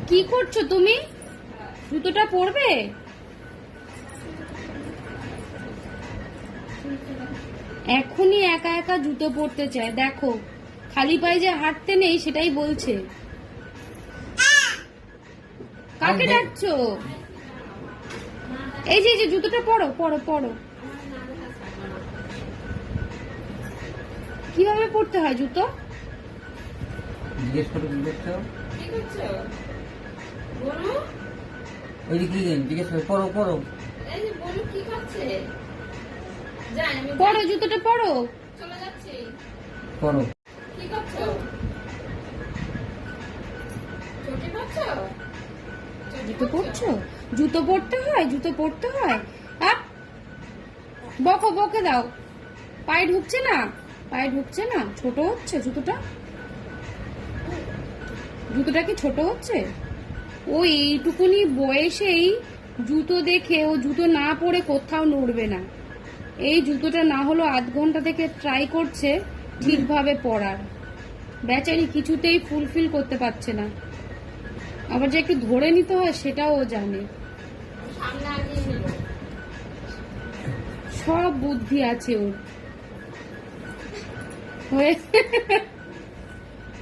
কি করছো তুমি? জুতোটা পরবে? এখনই একা একা জুতো পরতে চায়। দেখো খালি পায়ে যে হাঁটতে নেই সেটাই বলছে। কাকে ডাকছো? এই যে জুতোটা পরো পরো পরো। কিভাবে পরতে হয় জুতো? জিজ্ঞেস করে কি করছো? কি করছো বলো? ওই যে কি জিজ্ঞেস করে পড়ো পড়ো। এই যে বলো কি করছে? যাই আমি পরো জুতোটা পরো। চলে যাচ্ছি। পড়ো। কি করছো? চটি পড়ছো? জুতো পরছো? জুতো পরতে হয়, জুতো পরতে হয়। আপ বকো, বকে দাও। পায়ে ঢুকছে না, পায়ে ঢুকছে না। ছোট হচ্ছে জুতোটা, জুতোটা কি ছোট হচ্ছে? ও এইটুকুনি বয়সেই জুতো দেখে ও জুতো না পরে কোথাও নড়বে না। এই জুতোটা না হলো আধ ঘন্টা থেকে ট্রাই করছে ঠিকভাবে পরার, বেচারি কিছুতেই ফুলফিল করতে পারছে না। আবার যে একটু ধরে নিতে হয় সেটাও ও জানে। সামনে আগিয়ে নিল। সব বুদ্ধি আছে ওর হয়ে